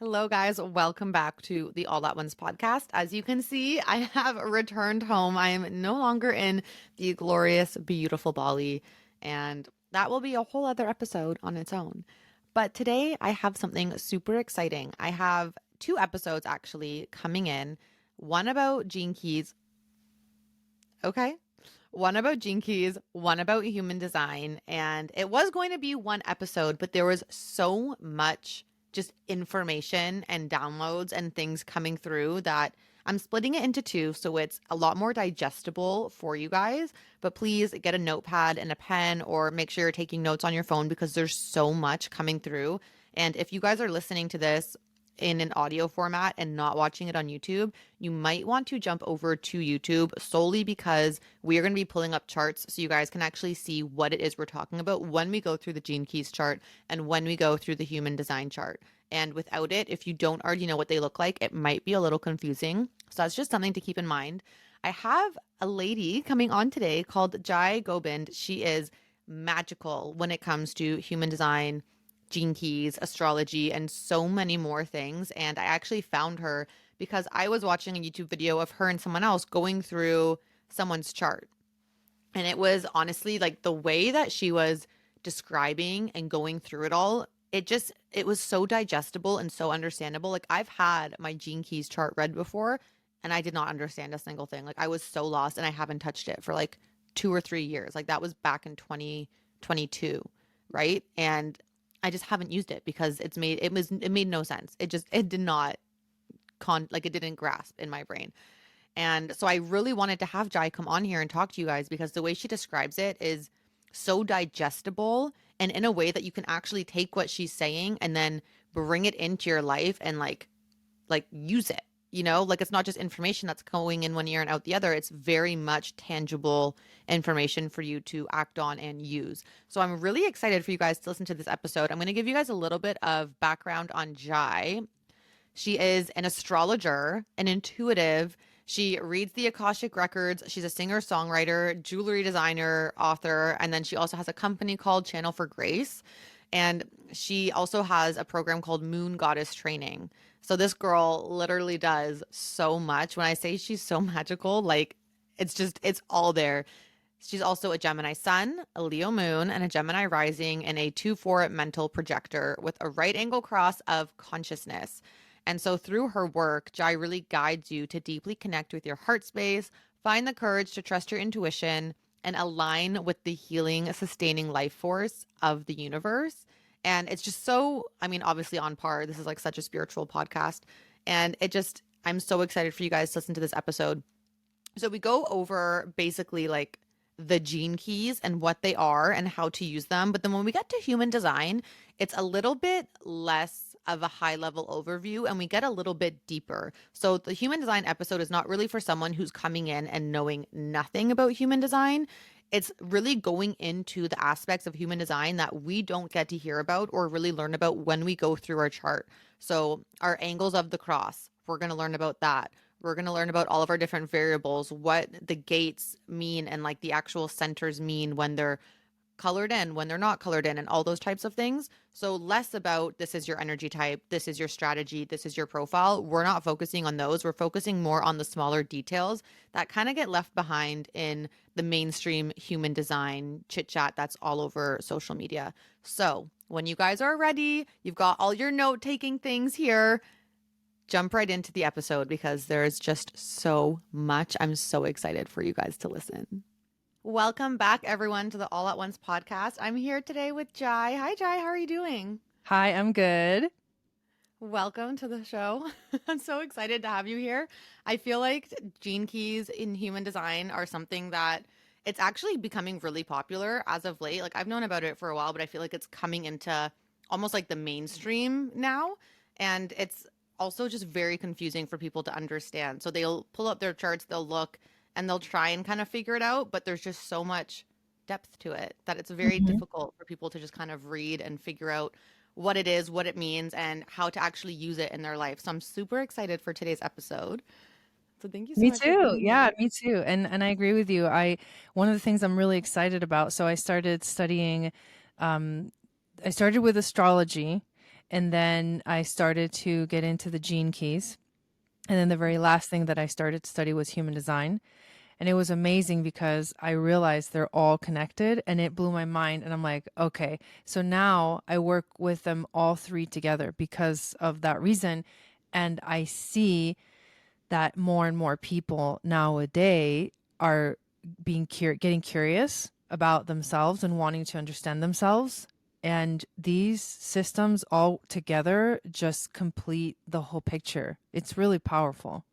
Hello, guys. Welcome back to the All At Once podcast. As you can see, I have returned home. I am no longer in the glorious, beautiful Bali, and that will be a whole other episode on its own. But today, I have something super exciting. I have two episodes actually coming in, one about Gene Keys. Okay. One about Gene Keys, one about human design. And it was going to be one episode, but there was so much just information and downloads and things coming through that I'm splitting it into two. So it's a lot more digestible for you guys. But please get a notepad and a pen or make sure you're taking notes on your phone because there's so much coming through. And if you guys are listening to this in an audio format and not watching it on YouTube, you might want to jump over to YouTube solely because we are going to be pulling up charts so you guys can actually see what it is we're talking about when we go through the Gene Keys chart and when we go through the human design chart. And without it, if you don't already know what they look like, it might be a little confusing. So that's just something to keep in mind. I have a lady coming on today called Jai Gobind. She is magical when it comes to human design, Gene Keys, astrology, and so many more things. And I actually found her because I was watching a YouTube video of her and someone else going through someone's chart. And it was honestly like the way that she was describing and going through it all, it was so digestible and so understandable. Like I've had my Gene Keys chart read before and I did not understand a single thing. Like I was so lost and I haven't touched it for like 2 or 3 years. Like that was back in 2022, right? And I just haven't used it because it made no sense. It did not it didn't grasp in my brain. And so I really wanted to have Jai come on here and talk to you guys because the way she describes it is so digestible and in a way that you can actually take what she's saying and then bring it into your life and like use it. Like it's not just information that's going in one ear and out the other. It's very much tangible information for you to act on and use. So I'm really excited for you guys to listen to this episode. I'm going to give you guys a little bit of background on Jai. She is an astrologer, an intuitive. She reads the Akashic Records. She's a singer, songwriter, jewelry designer, author, and then she also has a company called Channel for Grace. And she also has a program called Moon Goddess Training. So this girl literally does so much. When I say she's so magical, like it's all there. She's also a Gemini sun, a Leo moon, and a Gemini rising, and a 2-4 mental projector with a right angle cross of consciousness. And so through her work, Jai really guides you to deeply connect with your heart space, find the courage to trust your intuition, and align with the healing, sustaining life force of the universe. And it's just so, I mean, obviously on par. This is like such a spiritual podcast. And I'm so excited for you guys to listen to this episode. So we go over basically like the Gene Keys and what they are and how to use them. But then when we get to human design, it's a little bit less of a high level overview and we get a little bit deeper. So the human design episode is not really for someone who's coming in and knowing nothing about human design. It's really going into the aspects of human design that we don't get to hear about or really learn about when we go through our chart. So our angles of the cross, we're going to learn about that. We're going to learn about all of our different variables, what the gates mean and like the actual centers mean when they're colored in, when they're not colored in, and all those types of things. So less about this is your energy type, this is your strategy, this is your profile. We're not focusing on those. We're focusing more on the smaller details that kind of get left behind in the mainstream human design chit chat that's all over social media. So when you guys are ready, you've got all your note taking things here. Jump right into the episode because there's just so much. I'm so excited for you guys to listen. Welcome back, everyone, to the All at Once podcast. I'm here today with Jai. Hi, Jai. How are you doing? Hi, I'm good. Welcome to the show. I'm so excited to have you here. I feel like Gene Keys in human design are something that it's actually becoming really popular as of late. Like I've known about it for a while, but I feel like it's coming into almost like the mainstream now. And it's also just very confusing for people to understand. So they'll pull up their charts, they'll look, and they'll try and kind of figure it out, but there's just so much depth to it that it's very Mhm. difficult for people to just kind of read and figure out what it is, what it means, and how to actually use it in their life. So I'm super excited for today's episode. So thank you so Me much for too. being Yeah, here. me too. And I agree with you. One of the things I'm really excited about. So I started studying. I started with astrology, And then I started to get into the gene keys. And then the very last thing that I started to study was human design. And it was amazing because I realized they're all connected and it blew my mind. And I'm like, okay, so now I work with them all three together because of that reason. And I see that more and more people nowadays are getting curious about themselves and wanting to understand themselves. And these systems all together just complete the whole picture. It's really powerful.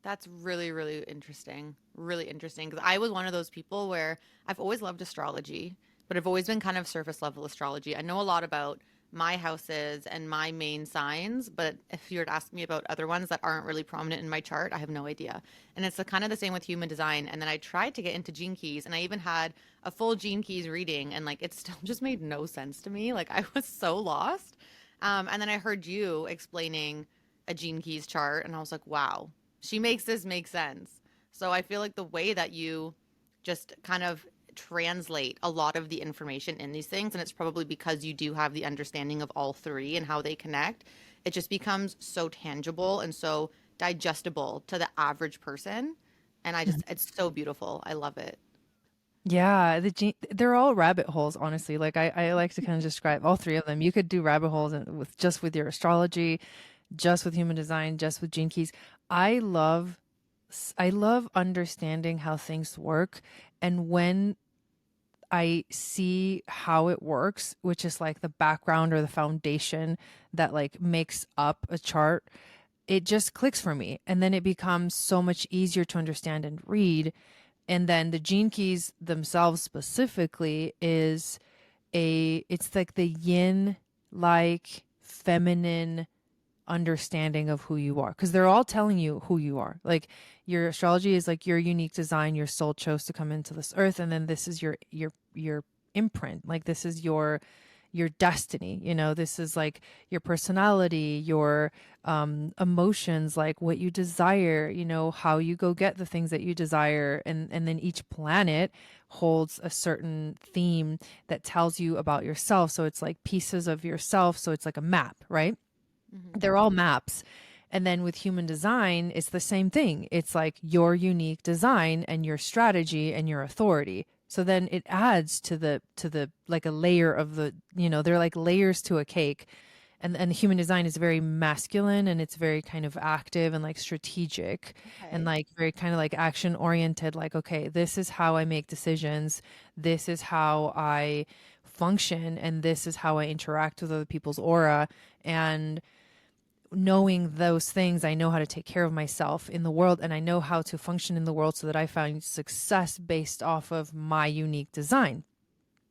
That's really, really interesting. Really interesting. Because I was one of those people where I've always loved astrology, but I've always been kind of surface level astrology. I know a lot about my houses and my main signs, but if you were to ask me about other ones that aren't really prominent in my chart, I have no idea. And it's the, kind of the same with human design. And then I tried to get into gene keys, and I even had a full gene keys reading, and like it still just made no sense to me. Like I was so lost. And then I heard you explaining a gene keys chart, and I was like, wow, she makes this make sense. So I feel like the way that you just kind of translate a lot of the information in these things, and it's probably because you do have the understanding of all three and how they connect, it just becomes so tangible and so digestible to the average person. And it's so beautiful. I love it. Yeah, they're all rabbit holes, honestly. Like I like to kind of describe all three of them. You could do rabbit holes with just with your astrology, just with human design, just with gene keys. I love I love understanding how things work, and when I see how it works, which is like the background or the foundation that like makes up a chart, it just clicks for me. And then it becomes so much easier to understand and read. And then the gene keys themselves specifically is it's like the yin like feminine understanding of who you are because they're all telling you who you are. Like your astrology is like your unique design, your soul chose to come into this earth, and then this is your imprint. Like this is your destiny. You know, this is like your personality, your emotions, like what you desire. You know, how you go get the things that you desire, and then each planet holds a certain theme that tells you about yourself. So it's like pieces of yourself. So it's like a map, right? Hmm. They're all maps. And then with human design, it's the same thing. It's like your unique design and your strategy and your authority. So then it adds to the like a layer of the, they're like layers to a cake. And human design is very masculine and it's very kind of active and like strategic and Okay. like very kind of like action oriented, like, okay, this is how I make decisions, this is how I function, and this is how I interact with other people's aura. And knowing those things, I know how to take care of myself in the world and I know how to function in the world so that I find success based off of my unique design.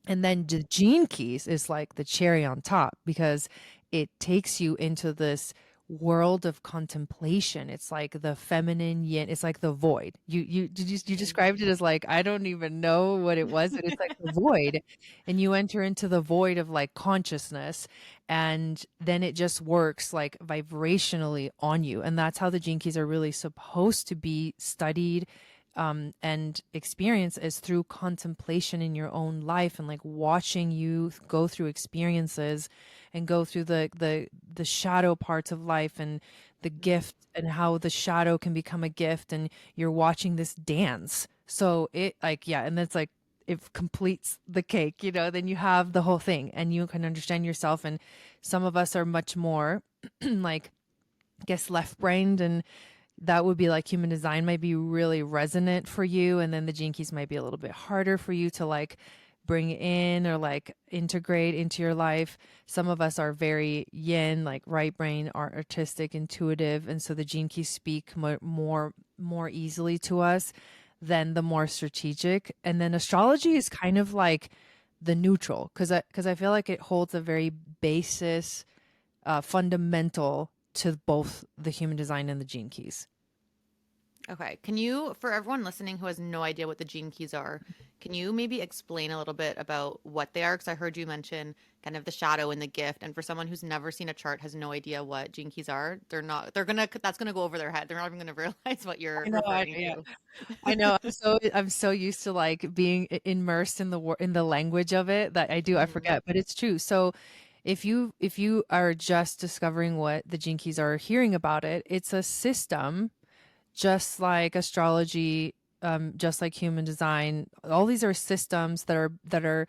And then the gene keys is like the cherry on top because it takes you into this world of contemplation. It's like the feminine yin. It's like the void. You described it as like I don't even know what it was, but it's like the void, and you enter into the void of like consciousness, and then it just works like vibrationally on you, and that's how the gene keys are really supposed to be studied and experience is through contemplation in your own life and like watching you go through experiences and go through the shadow parts of life and the gift and how the shadow can become a gift, and you're watching this dance. So it like yeah, and that's like it completes the cake, then you have the whole thing and you can understand yourself. And some of us are much more like I guess left brained, and that would be like human design might be really resonant for you, and then the gene keys might be a little bit harder for you to like bring in or like integrate into your life. Some of us are very yin, like right brain, artistic, intuitive, and so the gene keys speak more easily to us than the more strategic. And then astrology is kind of like the neutral because I feel like it holds a very basis fundamental to both the human design and the gene keys. Okay. Can you, for everyone listening who has no idea what the gene keys are, can you maybe explain a little bit about what they are? Because I heard you mention kind of the shadow and the gift. And for someone who's never seen a chart, has no idea what gene keys are, that's gonna go over their head. They're not even gonna realize what you're I referring know, yeah. to. I know. I'm so used to like being immersed in the in the language of it that I Hmm. forget, but it's true. So If you are just discovering what the gene keys are, hearing about it, it's a system, just like astrology, just like human design. All these are systems that are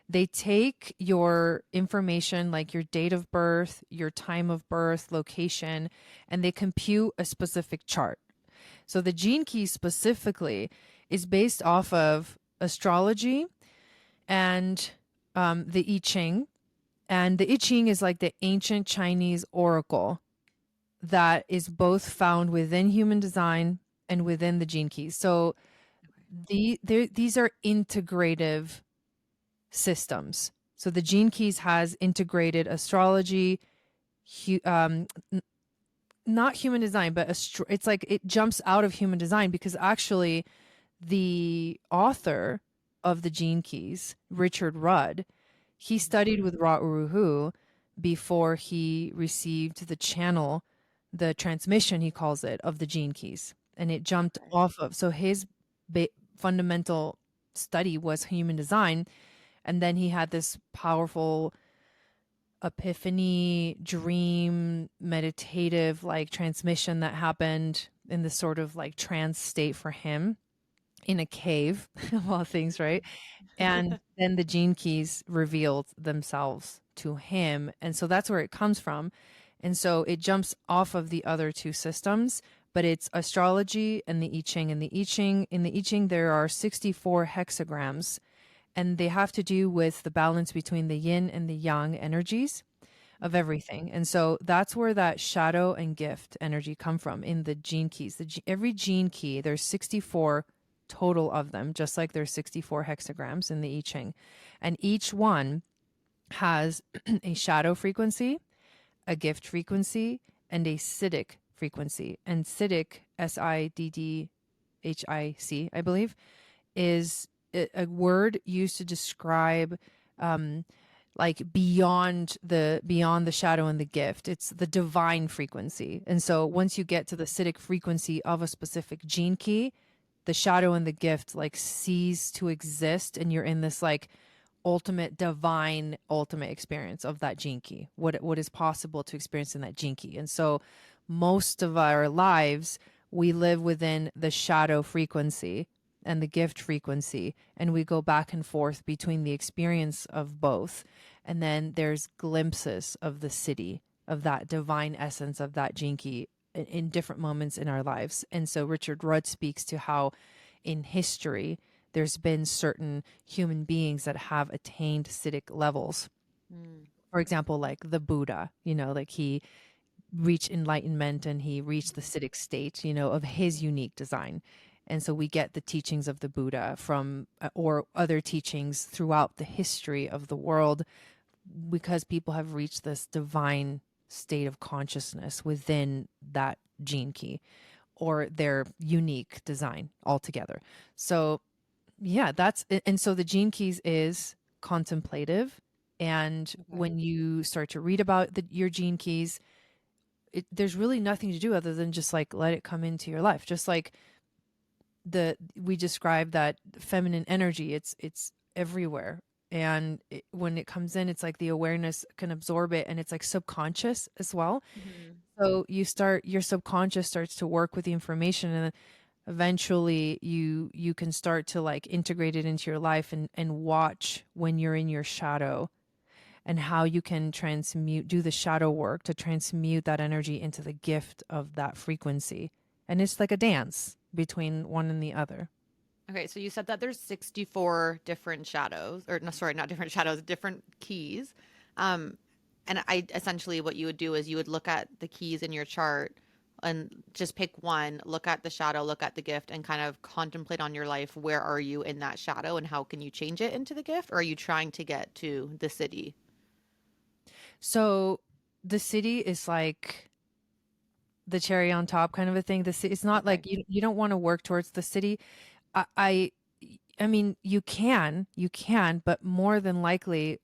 they take your information, like your date of birth, your time of birth, location, and they compute a specific chart. So the gene key specifically is based off of astrology and the I Ching. And the I Ching is like the ancient Chinese oracle that is both found within human design and within the gene keys. So these are integrative systems. So the gene keys has integrated astrology, hu- um, not human design, but it's like it jumps out of human design because actually the author of the gene keys, Richard Rudd, he studied with Ra Uru Hu before he received the channel, the transmission, he calls it, of the gene keys. And it jumped Okay. off of. So his fundamental study was human design. And then he had this powerful epiphany, dream, meditative like transmission that happened in this sort of like trance state for him in a cave of all things, right? And then the gene keys revealed themselves to him. And so that's where it comes from. And so it jumps off of the other two systems, but it's astrology and the I Ching. And the I Ching, in the I Ching, there are 64 hexagrams, and they have to do with the balance between the yin and the yang energies of everything. And so that's where that shadow and gift energy come from in the gene keys. Every gene key, there's 64 total of them, just like there's 64 hexagrams in the I Ching. And each one has a shadow frequency, a gift frequency, and a Siddic frequency. And Siddic, Siddhic, I believe, is a word used to describe um, like beyond the shadow and the gift. It's the divine frequency. And so once you get to the Siddic frequency of a specific gene key, the shadow and the gift like cease to exist, and you're in this like ultimate divine ultimate experience of that gene key, what is possible to experience in that gene key. And so most of our lives we live within the shadow frequency and the gift frequency, and we go back and forth between the experience of both. And then there's glimpses of the city, of that divine essence of that gene key in different moments in our lives. And so Richard Rudd speaks to how in history there's been certain human beings that have attained Siddhic levels. Mm. For example, like the Buddha, like he reached enlightenment and he reached the Siddhic state, of his unique design. And so we get the teachings of the Buddha from, or other teachings throughout the history of the world, because people have reached this divine state of consciousness within that gene key or their unique design altogether. So yeah, and so the gene keys is contemplative. And Okay. when you start to read about your gene keys, there's really nothing to do other than just like let it come into your life. Just like we describe that feminine energy, it's everywhere. And when it comes in, it's like the awareness can absorb it, and it's like subconscious as well. Mhm. So your subconscious starts to work with the information, and eventually you can start to like integrate it into your life and watch when you're in your shadow, and how you can do the shadow work to transmute that energy into the gift of that frequency. And it's like a dance between one and the other. Okay, so you said that there's 64 different shadows, or no, sorry, not different shadows, different keys. Um, and I essentially what you would do is you would look at the keys in your chart and just pick one, look at the shadow, look at the gift, and kind of contemplate on your life. Where are you in that shadow and how can you change it into the gift? Or are you trying to get to the city? So the city is like the cherry on top kind of a thing. It's not Okay. like you don't want to work towards the city. I, I I mean, you can, but more than likely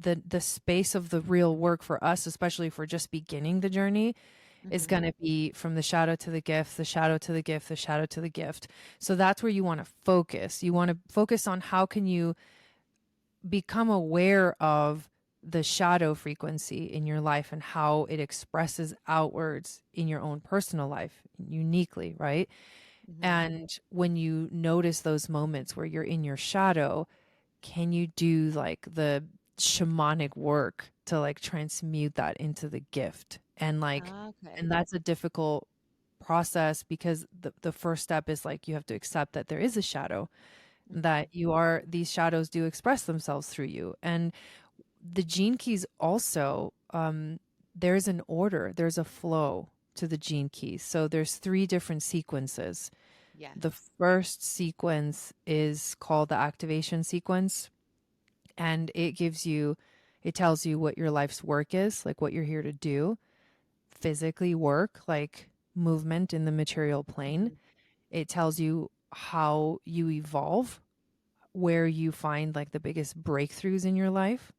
the space of the real work for us, especially if we're just beginning the journey, is Mm-hmm. going to be from the shadow to the gift, the shadow to the gift, the shadow to the gift. So that's where you want to focus. You want to focus on how can you become aware of the shadow frequency in your life and how it expresses outwards in your own personal life uniquely, right? Hmm. And when you notice those moments where you're in your shadow, can you do like the shamanic work to like transmute that into the gift? And like, Okay. and that's a difficult process because the first step is like you have to accept that there is a shadow, Hmm. that you are, these shadows do express themselves through you. And the gene keys also, there's an order, there's a flow to the gene keys. So there's three different sequences. The Yes. first sequence is called the activation sequence, and it tells you what your life's work is, like what you're here to do, physically work, like movement in the material plane. Hmm. It tells you how you evolve, where you find like the biggest breakthroughs in your life.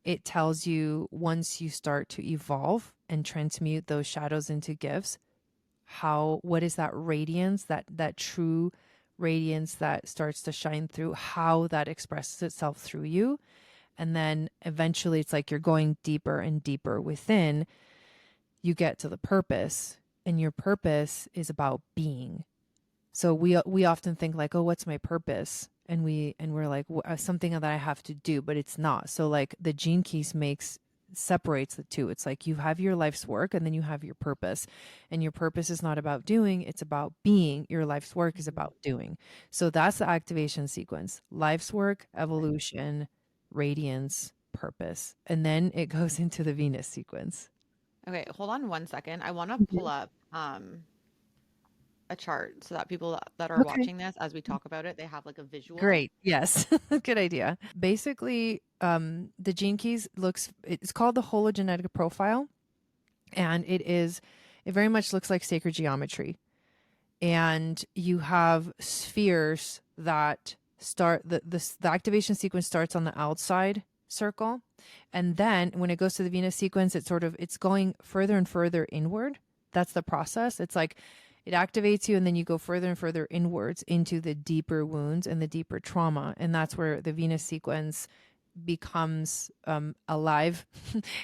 It tells you once you start to evolve and transmute those shadows into gifts, how, what is that radiance, that true radiance that starts to shine through, how that expresses itself through you. And then eventually it's like you're going deeper and deeper within, you get to the purpose, and your purpose is about being. So we often think like, oh, what's my purpose? And we're like, something that I have to do, but it's not. So like the gene keys makes separates the two. It's like you have your life's work and then you have your purpose. And your purpose is not about doing, it's about being. Your life's work is Hmm. about doing. So that's the activation sequence. Life's work, Okay. evolution, radiance, purpose. And then it goes into the Venus sequence. Okay, hold on one second. I want to pull Mhm. up a chart so that people that are Okay. watching this as we talk about it, they have like a visual. Great. Yes. Good idea. Basically, the gene keys it's called the hologenetic profile. And it very much looks like sacred geometry. And you have spheres that start, the activation sequence starts on the outside circle. And then when it goes to the Venus sequence, it's going further and further inward. That's the process. It's like it activates you and then you go further and further inwards into the deeper wounds and the deeper trauma. And that's where the Venus sequence becomes alive.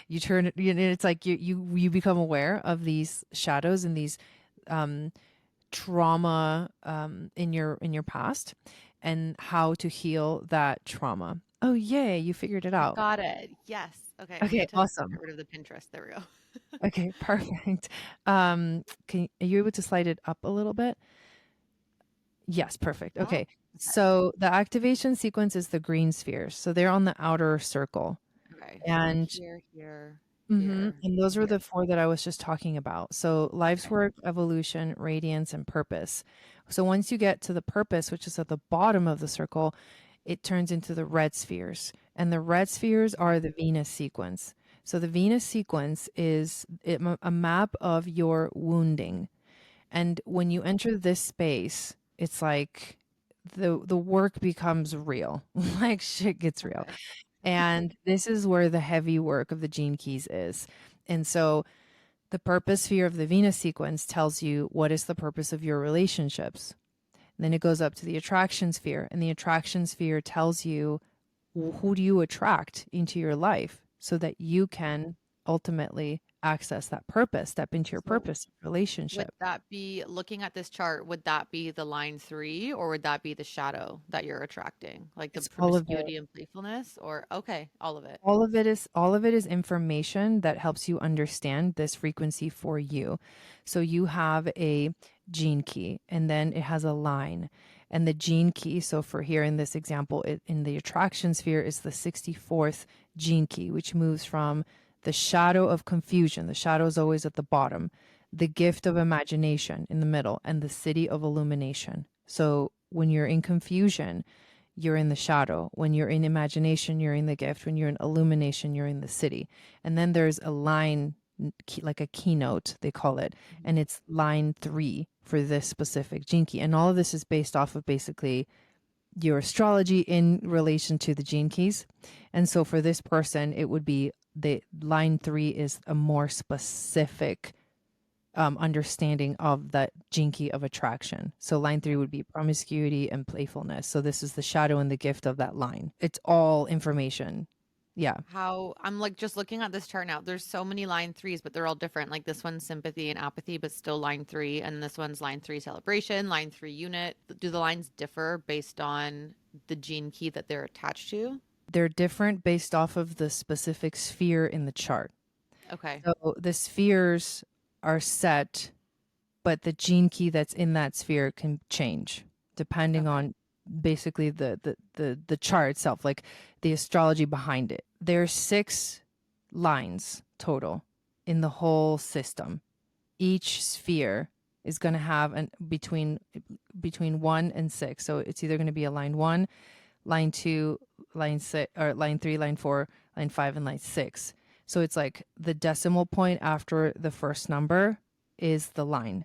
It's like you become aware of these shadows and these um, trauma in your past, and how to heal that trauma. Oh, yay, you figured it I out. got it. Yes. Okay, I Okay, need to awesome. get rid of the Pinterest. There we go. Okay, perfect. Are you able to slide it up a little bit? Yes, perfect. Oh, Okay. okay. So the activation sequence is the green spheres. So they're on the outer circle. Okay. So And here, here, mhm, here, and those and were the here. four that I was just talking about. So life's Okay. work, evolution, radiance, and purpose. So once you get to the purpose, which is at the bottom of the circle, it turns into the red spheres. And the red spheres Mhm. are the Venus sequence. So the Venus sequence is a map of your wounding. And when you enter this space, it's like the work becomes real. Like shit gets real. Okay. And this is where the heavy work of the gene keys is. And so the purpose sphere of the Venus sequence tells you what is the purpose of your relationships. And then it goes up to the attraction sphere, and the attraction sphere tells you who do you attract into your life so that you can ultimately access that purpose, step into your So purpose would relationship. that be looking at this chart? Would that be the line three, or would that be the shadow that you're attracting, like the It's all of it. promiscuity and playfulness? Or okay, all of it. All of it is information that helps you understand this frequency for you. So you have a gene key and then it has a line. And the gene key, so for here in this example, in the attraction sphere is the 64th gene key, which moves from the shadow of confusion. The shadow is always at the bottom, the gift of imagination in the middle, and the city of illumination. So when you're in confusion, you're in the shadow. When you're in imagination, you're in the gift. When you're in illumination, you're in the city. And then there's a line, like a keynote, they call it. Mhm. And it's line 3 for this specific gene key. And all of this is based off of basically your astrology in relation to the gene keys. And so for this person, it would be the line 3 is a more specific understanding of that jinky of attraction. So line 3 would be promiscuity and playfulness. So this is the shadow and the gift of that line. It's all information. Yeah. How I'm like just looking at this chart now. There's so many line threes, but they're all different. Like this one's sympathy and apathy, but still line three. And this one's line three celebration, line three unit. Do the lines differ based on the gene key that they're attached to? They're different based off of the specific sphere in the chart. Okay. So the spheres are set, but the gene key that's in that sphere can change depending Okay. on basically the chart itself, like the astrology behind it. There's 6 lines total in the whole system. Each sphere is going to have an between 1 and 6. So it's either going to be a line 1, line 2, line 6, or line 3, line 4, line 5, and line 6. So it's like the decimal point after the first number is the line.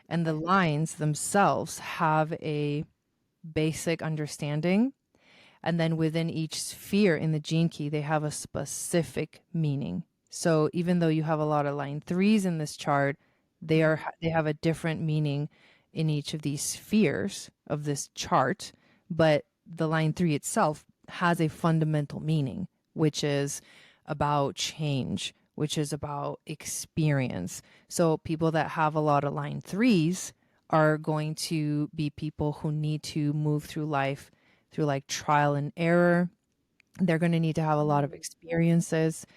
And the Okay. lines themselves have a basic understanding. And then within each sphere in the gene key, they have a specific meaning. So even though you have a lot of line threes in this chart, Hmm. they have a different meaning in each of these spheres of this chart. But the line three itself has a fundamental meaning, which is about change, which is about experience. So people that have a lot of line threes are going to be people who need to move through life through like trial and error. They're going to need to have a lot of experiences.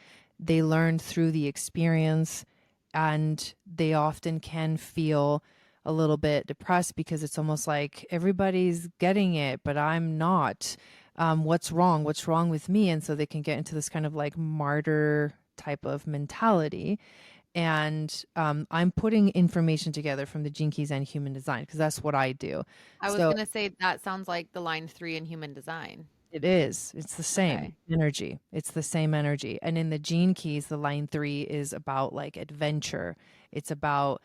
They learn through the experience, and they often can feel a little bit depressed because it's almost like everybody's getting it, but I'm not. What's wrong? What's wrong with me? And so they can get into this kind of like martyr type of mentality. And I'm putting information together from the Gene Keys and Human Design because that's what I do. I was So gonna say that sounds like the line three in human design. it is. It's the same Okay. energy. It's the same energy. And in the Gene Keys, the line 3 is about like adventure. It's about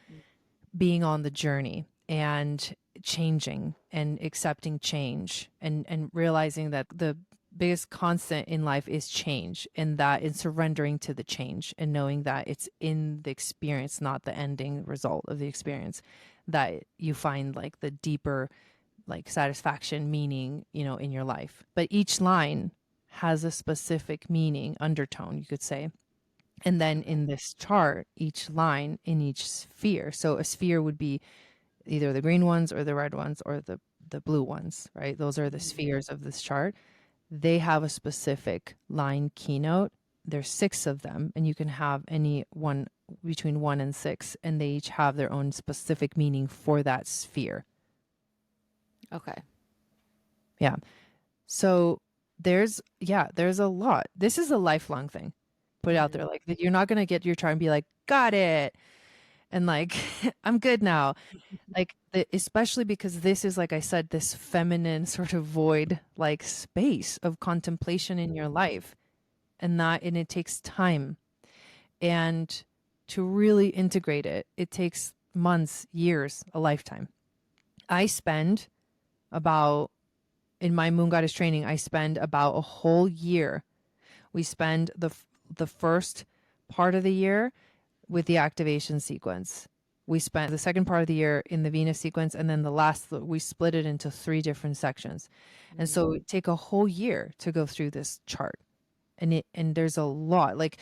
being on the journey and changing and accepting change and realizing that the biggest constant in life is change, and that is surrendering to the change and knowing that it's in the experience, not the ending result of the experience, that you find like the deeper like satisfaction, meaning, in your life. But each line has a specific meaning, undertone, you could say. And then Okay. in this chart, each line in each sphere. So a sphere would be either the green ones or the red ones or the blue ones, right? Those are the Mhm. spheres of this chart. They have a specific line keynote. There's 6 of them, and you can have any one between 1 and 6, and they each have their own specific meaning for that sphere. Okay. Yeah. So there's a lot. This is a lifelong thing. Put it out there Hmm. like that. You're not gonna get your chart and be like, got it, and like I'm good now. Like especially because this is, like I said, this feminine sort of void like space of contemplation in your life, and it takes time, and to really integrate it, it takes months, years, a lifetime. I spend about in my moon goddess training, I spend about a whole year. We spend the first part of the year with the activation sequence. We spent the second part of the year in the Venus sequence, and then the last we split it into 3 different sections. And so it take a whole year to go through this chart. And there's a lot, like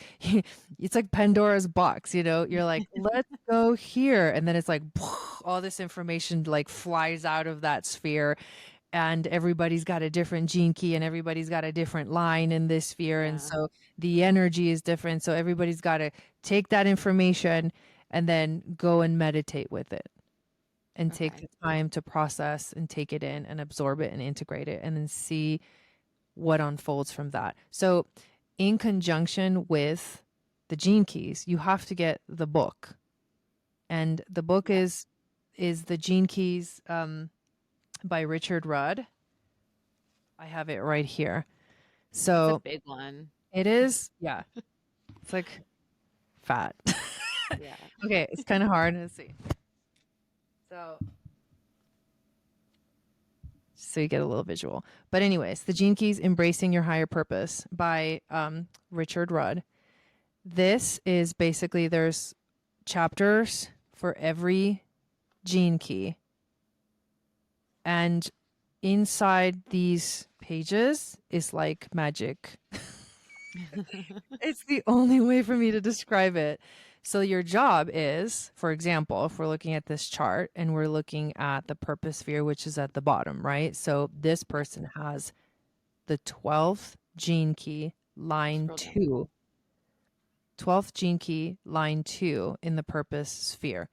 it's like Pandora's box, you're like, let's go here, and then it's like all this information like flies out of that sphere, and everybody's got a different gene key, and everybody's got a different line in this sphere, and Yeah. so the energy is different, so everybody's got to take that information and then go and meditate with it and take Okay. the time to process and take it in and absorb it and integrate it and then see what unfolds from that. So in conjunction with the gene keys, you have to get the book, and the book Yeah. is the Gene Keys by Richard Rudd. I have it right here. It's a So big one. it is, yeah, it's like fat. Yeah. Okay, it's kind of hard. Let's see. So, so you get a little visual. But anyways, the Gene Keys, Embracing Your Higher Purpose by Richard Rudd. This is basically, there's chapters for every gene key. And inside these pages is like magic. It's the only way for me to describe it. So your job is, for example, if we're looking at this chart and we're looking at the purpose sphere, which is at the bottom, right? So this person has the 12th gene key, line Scroll down. 2, 12th gene key, line 2 in the purpose sphere.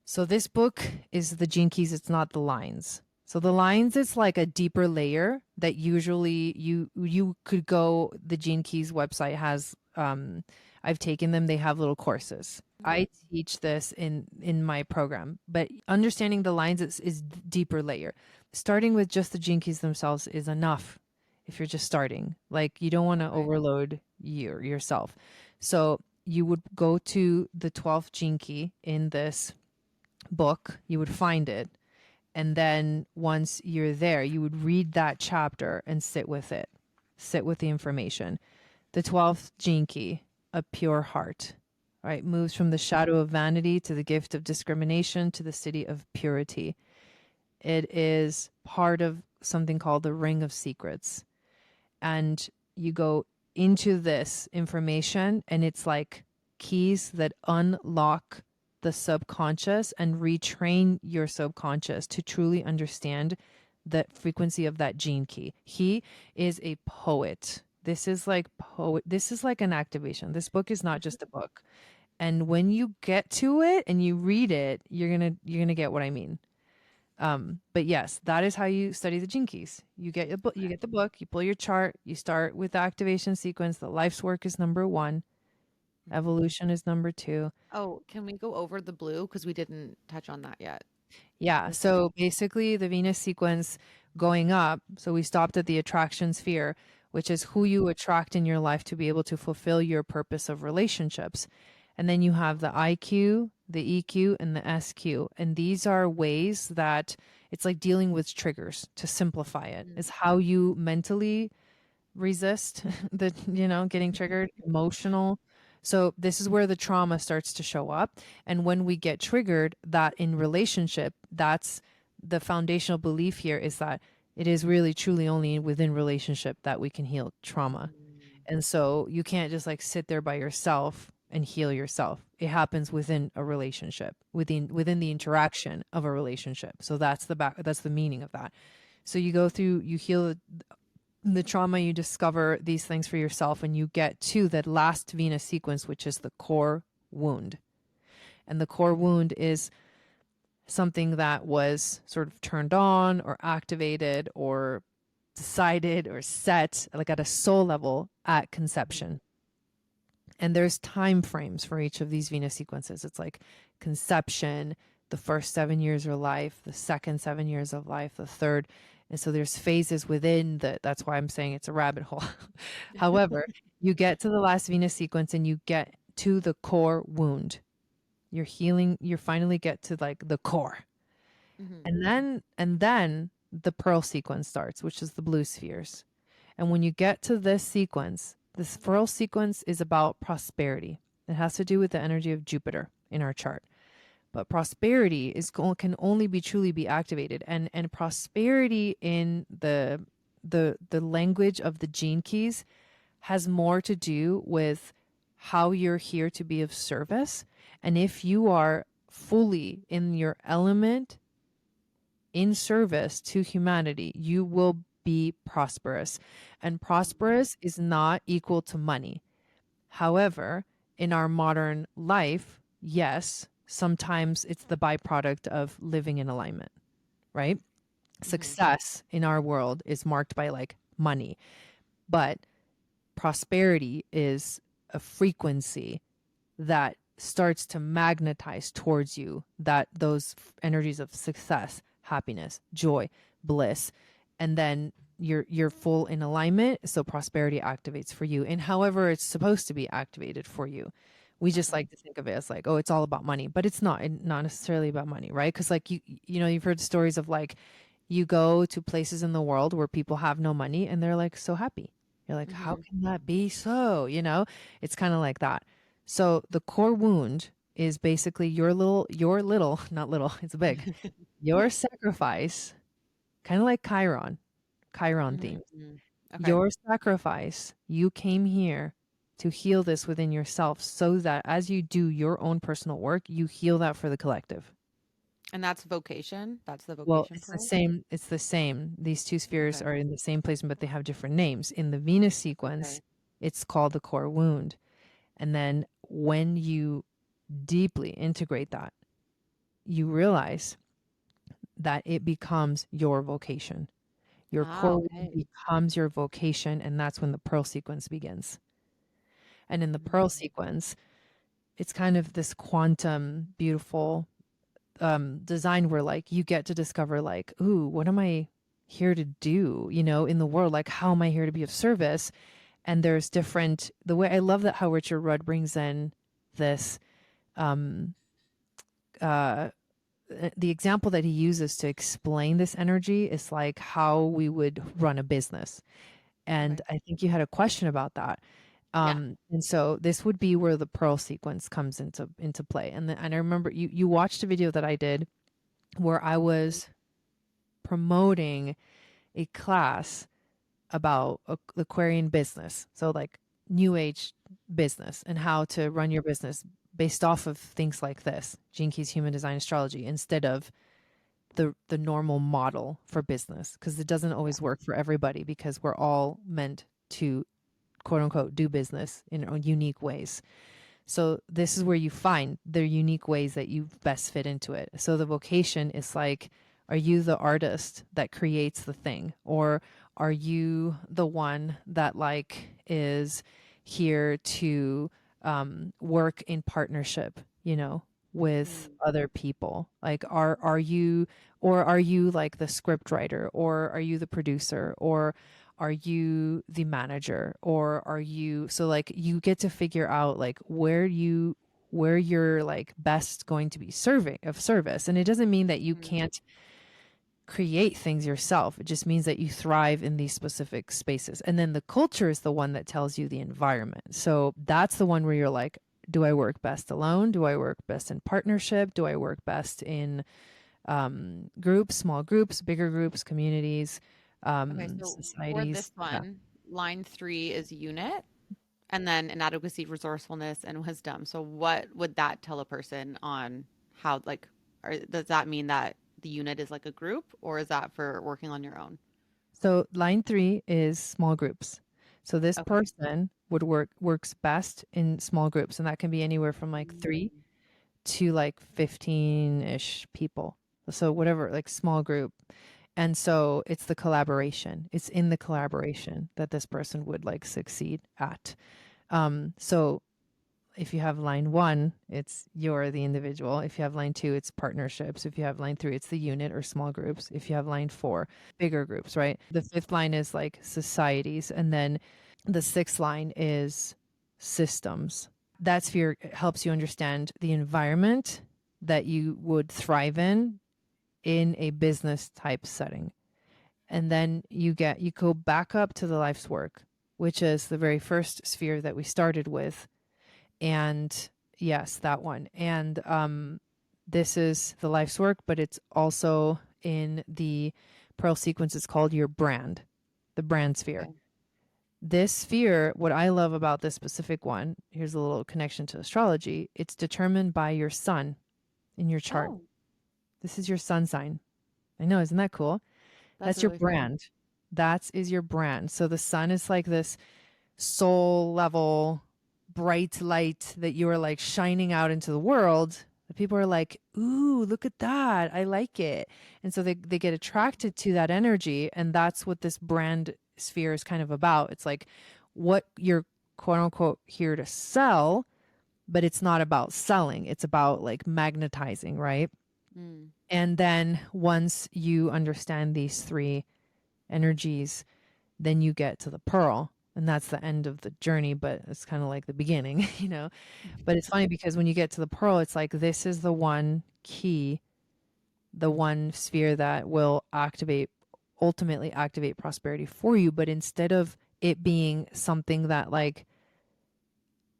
So this book is the gene keys, it's not the lines. So the lines is like a deeper layer that usually you could go, the Gene Keys website has I've taken them, they have little courses. I teach this in my program, but understanding the lines is deeper layer. Starting with just the Gene Keys themselves is enough if you're just starting. Like you don't want to Okay. overload yourself. So you would go to the 12th gene key in this book, you would find it. And then once you're there, you would read that chapter and sit with it, sit with the information. The 12th gene key, a pure heart, right? Moves from the shadow of vanity to the gift of discrimination to the city of purity. It is part of something called the Ring of Secrets. And you go into this information, and it's like keys that unlock the subconscious and retrain your subconscious to truly understand the frequency of that gene key. He is a poet. This is like poet. This is like an activation. This book is not just a book. And when you get to it and you read it, you're gonna get what I mean. But yes, that is how you study the gene keys. You get a book, you Okay. get the book, you pull your chart, you start with the activation sequence. The life's work is number one, Mhm. evolution is number two. Oh, can we go over the blue? Because we didn't touch on that yet. Yeah. The So three. basically, the Venus sequence going up. So we stopped at the attraction sphere, which is who you attract in your life to be able to fulfill your purpose of relationships. And then you have the IQ, the EQ, and the SQ. And these are ways that it's like dealing with triggers to simplify it. Mm. It's how you mentally resist the, getting triggered, emotional. So this is where the trauma starts to show up. And when we get triggered, that in relationship, that's the foundational belief here, is that it is really truly only within relationship that we can heal trauma. Mm. And so you can't just like sit there by yourself and heal yourself. It happens within a relationship, within the interaction of a relationship. So that's the meaning of that. So you go through, you heal the trauma, you discover these things for yourself, and you get to that last Venus sequence, which is the core wound. And the core wound is something that was sort of turned on or activated or decided or set like at a soul level at Mhm. conception. And there's time frames for each of these Venus sequences. It's like conception, the first 7 years of life, the second 7 years of life, the third. And so there's phases within that's why I'm saying it's a rabbit hole. However, you get to the last Venus sequence and you get to the core wound. You're healing, you finally get to like the core. Mhm. And then the pearl sequence starts, which is the blue spheres. And when you get to this sequence, this pearl sequence is about prosperity. It has to do with the energy of Jupiter in our chart. But prosperity can only be truly be activated, and prosperity in the language of the gene keys has more to do with how you're here to be of service. And if you are fully in your element in service to humanity, you will be prosperous. And prosperous is not equal to money. However, in our modern life, yes, sometimes it's the byproduct of living in alignment, right? Mhm. Success in our world is marked by like money, but prosperity is a frequency that starts to magnetize towards you that those energies of success, happiness, joy, bliss, and then you're full in alignment, so prosperity activates for you and however it's supposed to be activated for you. We just Okay. like to think of it as like, oh, it's all about money, but it's not, not necessarily about money, right? Because like you've heard stories of like you go to places in the world where people have no money and they're like so happy. You're like, how Mhm. can that be so? It's kind of like that. So the core wound is basically your little, not little, it's big, your sacrifice, kind of like Chiron Mhm. themes. Mhm. Okay. Your sacrifice, you came here to heal this within yourself so that as you do your own personal work, you heal that for the collective. And that's vocation. That's the Well, vocation it's the pearl. same. It's the same. These two spheres Okay. are in the same place, but they have different names. In the Venus Okay. sequence, it's called the core wound. And then when you deeply integrate that, you realize that it becomes your vocation. Your Ah, core wound okay. becomes your vocation, and that's when the pearl sequence begins. And in the pearl Mm. sequence, it's kind of this quantum, beautiful design where like you get to discover like, ooh, what am I here to do, in the world? Like, how am I here to be of service? And there's different, the way I love that how Richard Rudd brings in this, um, uh, the example that he uses to explain this energy is like how we would run a business. And Okay. I think you had a question about that. Yeah. And so this would be where the pearl sequence comes into play. And I remember you watched a video that I did where I was promoting a class about Aquarian business. So like new age business and how to run your business based off of things like this, Gene Keys Human Design Astrology, instead of the normal model for business, because it doesn't Yeah. always work for everybody because we're all meant to quote unquote do business in our unique ways. So this is where you find the unique ways that you best fit into it. So the vocation is like, are you the artist that creates the thing? Or are you the one that like is here to work in partnership, with Mm. other people? Like are you, or are you like the script writer, or are you the producer, or are you the manager, or are you, so like you get to figure out like where you're like best going to be serving of service. And it doesn't mean that you Mm. can't create things yourself. It just means that you thrive in these specific spaces. And then the culture is the one that tells you the environment. So that's the one where you're like, do I work best alone? Do I work best in partnership? Do I work best in groups, small groups, bigger groups, communities, Okay. So for societies? this Yeah. one, line three is unit, and then inadequacy, resourcefulness, and wisdom. So what would that tell a person on how, like, does that mean that the unit is like a group, or is that for working on your own? So line three is small groups. So this Okay. person would works best in small groups, and that can be anywhere from like three Mm. to like 15-ish people. So whatever, like small group. And so it's the collaboration. It's in the collaboration that this person would like succeed at. So if you have line one, it's you're the individual. If you have line two, it's partnerships. If you have line three, it's the unit or small groups. If you have line four, bigger groups, right? The fifth line is like societies. And then the sixth line is systems. That sphere helps you understand the environment that you would thrive in a business type setting. And then you go back up to the life's work, which is the very first sphere that we started with. And yes, that one. And this is the life's work, but it's also in the pearl sequence. It's called your brand, the brand sphere. Okay. This sphere, what I love about this specific one, here's a little connection to astrology. It's determined by your sun in your chart. Oh, This is your sun sign. I know, isn't that cool? that's That's your really cool. brand. That is your brand. So the sun is like this soul level bright light that you are like shining out into the world. The people are like, ooh, look at that. I like it. And so they get attracted to that energy. And that's what this brand sphere is kind of about. It's like what you're quote unquote here to sell, but it's not about selling. It's about like magnetizing, right? Mm. And then once you understand these three energies, then you get to the pearl. And that's the end of the journey, but it's kind of like the beginning, But it's funny because when you get to the pearl, it's like this is the one key, the one sphere that will ultimately activate prosperity for you. But instead of it being something that like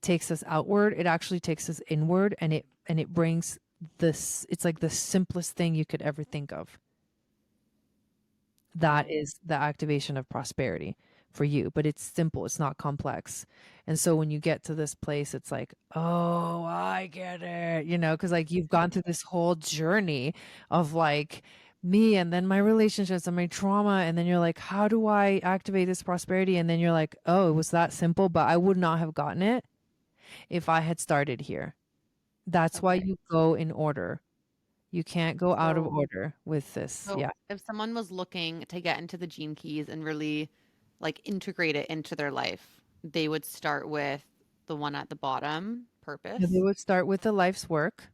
takes us outward, it actually takes us inward, and it brings this, it's like the simplest thing you could ever think of. That Wow. is the activation of prosperity for you, but it's simple, it's not complex. And so when you get to this place, it's like, oh, I get it, because like you've gone through this whole journey of like me and then my relationships and my trauma. And then you're like, how do I activate this prosperity? And then you're like, oh, it was that simple, but I would not have gotten it if I had started here. That's why Okay. you go in order. You can't go out of So, order with this. so Yeah. if someone was looking to get into the Gene Keys and really like integrate it into their life, they would start with the one at the bottom, Yeah, they purpose. would start with the life's work.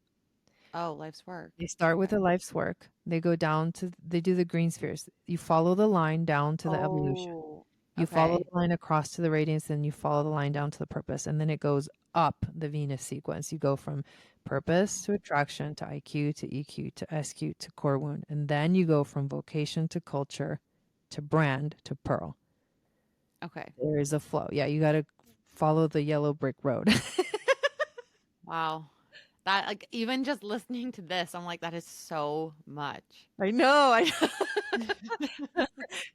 Oh, life's work. They start with Okay. the life's work. They go down to, they do the green spheres. You follow the line down to the evolution. Oh, You follow okay. the line across to the radiance, and you follow the line down to the purpose. And then it goes up the Venus sequence. You go from purpose to attraction to IQ to EQ to SQ to core wound. And then you go from vocation to culture to brand to pearl. Okay. There is a flow. Yeah, you got to follow the yellow brick road. Wow. That like even just listening to this, I'm like, that is so much. I know.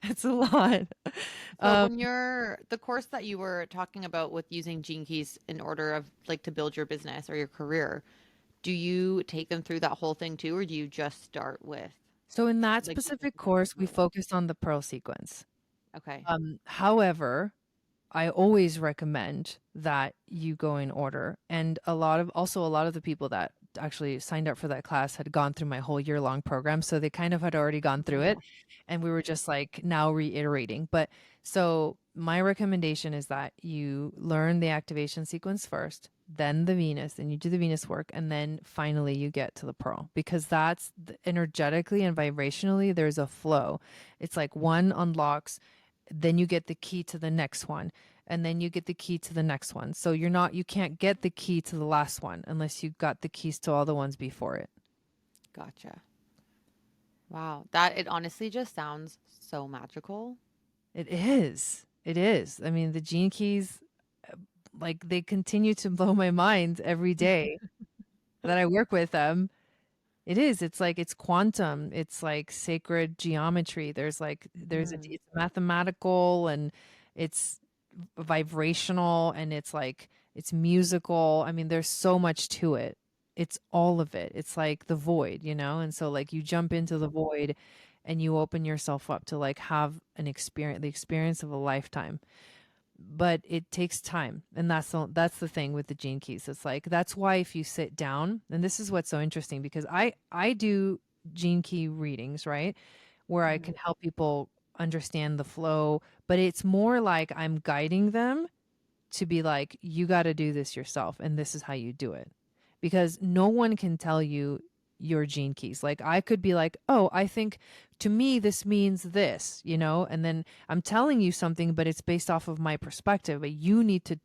It's a lot. So Um, when you're the course that you were talking about with using Gene Keys in order of like to build your business or your career, do you take them through that whole thing too, or do you just start with so in that like specific the course, we road? focused on the pearl sequence. Okay. However, I always recommend that you go in order. And a lot of the people that actually signed up for that class had gone through my whole year long program. So they kind of had already gone through it. Oh, And we were just like now reiterating. But so my recommendation is that you learn the activation sequence first, then the Venus, then you do the Venus work, and then finally you get to the pearl because energetically and vibrationally, there's a flow. It's like one unlocks, then you get the key to the next one, and then you get the key to the next one. So you can't get the key to the last one unless you got the keys to all the ones before it. gotcha. Wow. That it honestly just sounds so magical. It is. It is. I mean, the gene keys, like they continue to blow my mind every day that I work with them. It is. It's like it's quantum. It's like sacred geometry. Mhm. It's mathematical and it's vibrational and it's musical. I mean, there's so much to it. It's all of it. It's like the void, And so like you jump into the void and you open yourself up to like have the experience of a lifetime. But it takes time. And that's the thing with the gene keys. It's like that's why if you sit down, and this is what's so interesting because I do gene key readings, right? Where I Mhm. can help people understand the flow, but it's more like I'm guiding them to be like, you got to do this yourself, and this is how you do it. Because no one can tell you your gene keys. Like, I could be like, oh, I think to me this means this, and then I'm telling you something, but it's based off of my perspective. But you need to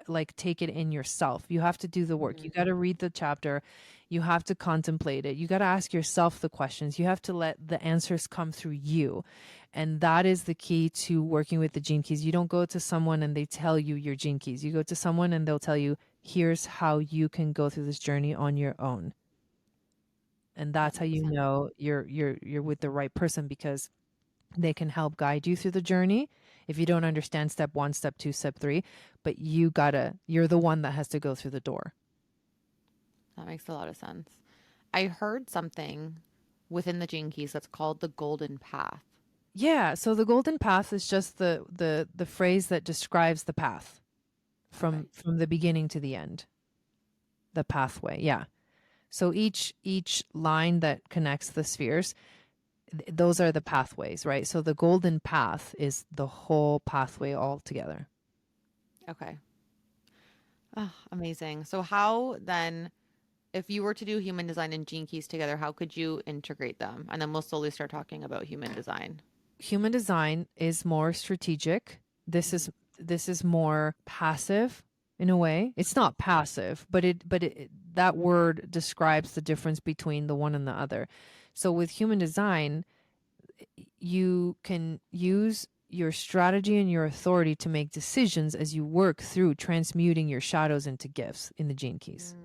like take it in yourself. You have to do the work. You Mhm. got to read the chapter. You have to contemplate it. You got to ask yourself the questions. You have to let the answers come through you. And that is the key to working with the gene keys. You don't go to someone and they tell you your gene keys. You go to someone and they'll tell you, here's how you can go through this journey on your own. And That that's how makes you sense. know you're with the right person because they can help guide you through the journey if you don't understand step 1, step 2, step 3, but you're the one that has to go through the door. That makes a lot of sense. I heard something within the Gene Keys that's called the Golden Path. Yeah, so the golden path is just the phrase that describes the path Okay. from the beginning to the end. The pathway. Yeah. So each line that connects the spheres, those are the pathways, right? So the golden path is the whole pathway all together. Okay. Oh, amazing. So how then, if you were to do human design and Gene Keys together, how could you integrate them? And then we'll slowly start talking about human design. Human design is more strategic. This Mhm. is this is more passive in a way. It's not passive, but that word describes the difference between the one and the other. So with human design, you can use your strategy and your authority to make decisions as you work through transmuting your shadows into gifts in the gene keys.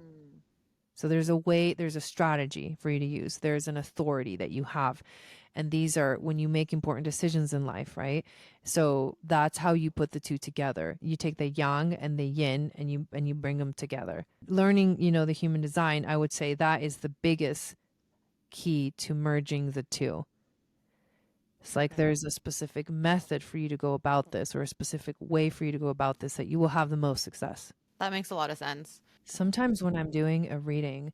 So there's a strategy for you to use. There's an authority that you have. And these are when you make important decisions in life, right? So that's how you put the two together. You take the yang and the yin and you bring them together. Learning, the human design, I would say that is the biggest key to merging the two. It's like Okay. there's a specific method for you to go about this or a specific way for you to go about this that you will have the most success. That makes a lot of sense. Sometimes when I'm doing a reading,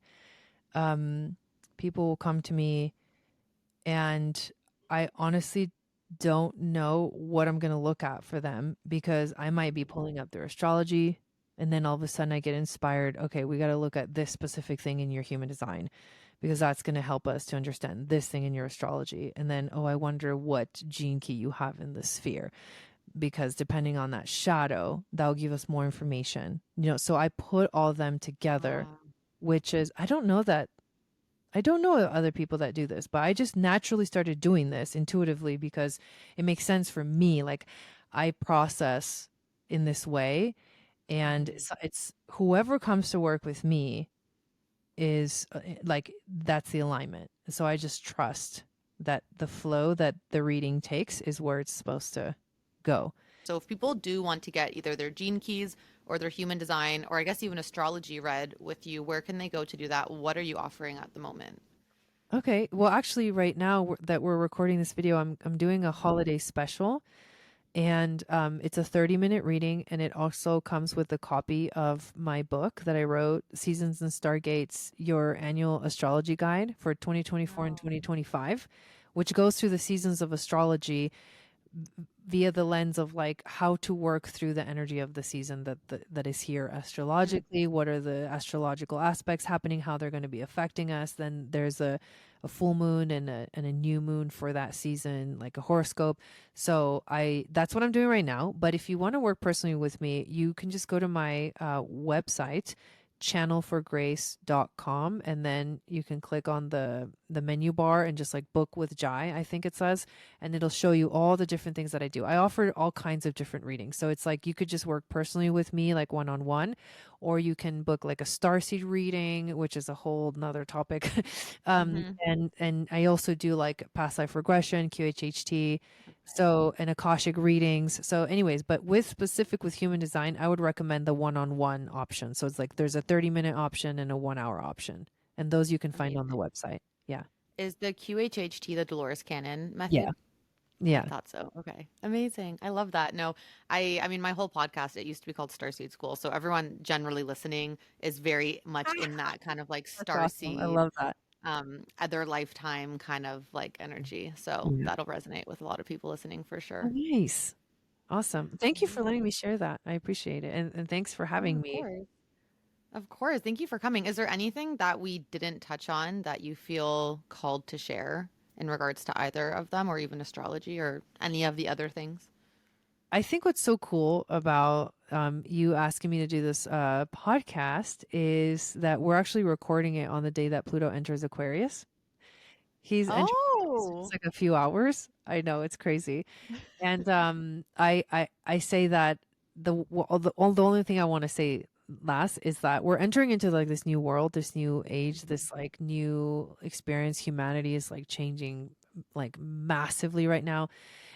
um, people will come to me and I honestly don't know what I'm going to look at for them because I might be pulling up their astrology and then all of a sudden I get inspired. Okay, we got to look at this specific thing in your human design because that's going to help us to understand this thing in your astrology. And then, oh, I wonder what gene key you have in this sphere because depending on that shadow, that'll give us more information. So I put all of them together, Uh, which is, I don't know other people that do this, but I just naturally started doing this intuitively because it makes sense for me. Like I process in this way, and mhm. it's whoever comes to work with me is like that's the alignment. So I just trust that the flow that the reading takes is where it's supposed to go. So if people do want to get either their gene keys or their human design, or I guess even astrology read with you, where can they go to do that? What are you offering at the moment? Okay. Well, actually, right now that we're recording this video, I'm doing a holiday special, and it's a 30-minute reading, and it also comes with a copy of my book that I wrote, Seasons and Stargates: Your Annual Astrology Guide for 2024 and Oh. 2025, which goes through the seasons of astrology via the lens of like how to work through the energy of the season that is here Mm. astrologically. What are the astrological aspects happening, how they're going to be affecting us. Then there's a full moon and a new moon for that season, like a horoscope. So I that's what I'm doing right now. But if you want to work personally with me, you can just go to my website, channelforgrace.com, and then you can click on the menu bar and just like book with Jai, I think it says, and it'll show you all the different things that I do. I offer all kinds of different readings. So it's like you could just work personally with me, like one on one, or you can book like a starseed reading, which is a whole nother topic. Mm-hmm. And I also do like past life regression, QHHT, Okay. so and Akashic readings. So, anyways, but with human design, I would recommend the one-on-one option. So it's like there's a 30-minute option and a 1 hour option. And those you can find on the Amazing. website. Yeah. Is the QHHT the Dolores Cannon Yeah. method? I Yeah. thought so. Okay. Amazing. I love that. No, I mean my whole podcast, it used to be called Starseed School. So everyone generally listening is very much in that kind of like That's awesome. I starseed, love that. other lifetime kind of like energy. So Yeah. that'll resonate with a lot of people listening for Oh, sure. nice. Awesome. Thank you for letting me Amazing. share that. I appreciate it. And thanks for Oh, having of me. course. Of course. Thank you for coming. Is there anything that we didn't touch on that you feel called to share in regards to either of them or even astrology or any of the other things? I think what's so cool about you asking me to do this podcast is that we're actually recording it on the day that Pluto enters Aquarius. He's entering Aquarius in just Oh, like a few hours. I know it's crazy. And I say that the only thing I want to say last is that we're entering into like this new world, this new age, Mhm. this like new experience. Humanity is like changing like massively right now,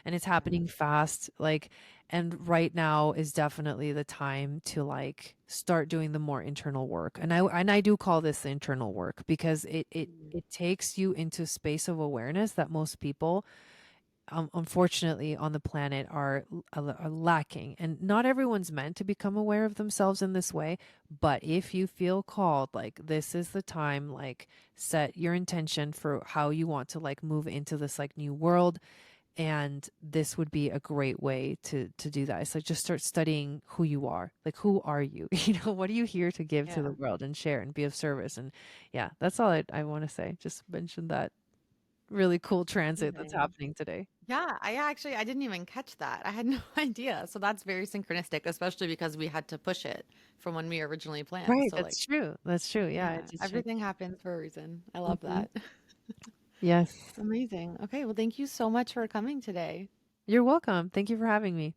and it's Yeah. happening fast. Like, and right now is definitely the time to like start doing the more internal work. And I do call this the internal work because Mm. it takes you into a space of awareness that most people unfortunately on the planet are lacking, and not everyone's meant to become aware of themselves in this way. But if you feel called, like this is the time, like set your intention for how you want to like move into this like new world, and this would be a great way to do that. It's like just start studying who you are, like who are you, what are you here to give to the Yeah. world and share and be of service. And yeah, that's all I want to say. Just mention that really cool transit that's Amazing. happening today. Yeah, I didn't even catch that. I had no idea. So that's very synchronistic, especially because we had to push it from when we originally planned. Right, So like, that's true. That's true. Yeah, yeah, it just changed. everything happens for a reason. I love Mhm. that. Yes. Amazing. Okay, well, thank you so much for coming today. You're welcome. Thank you for having me.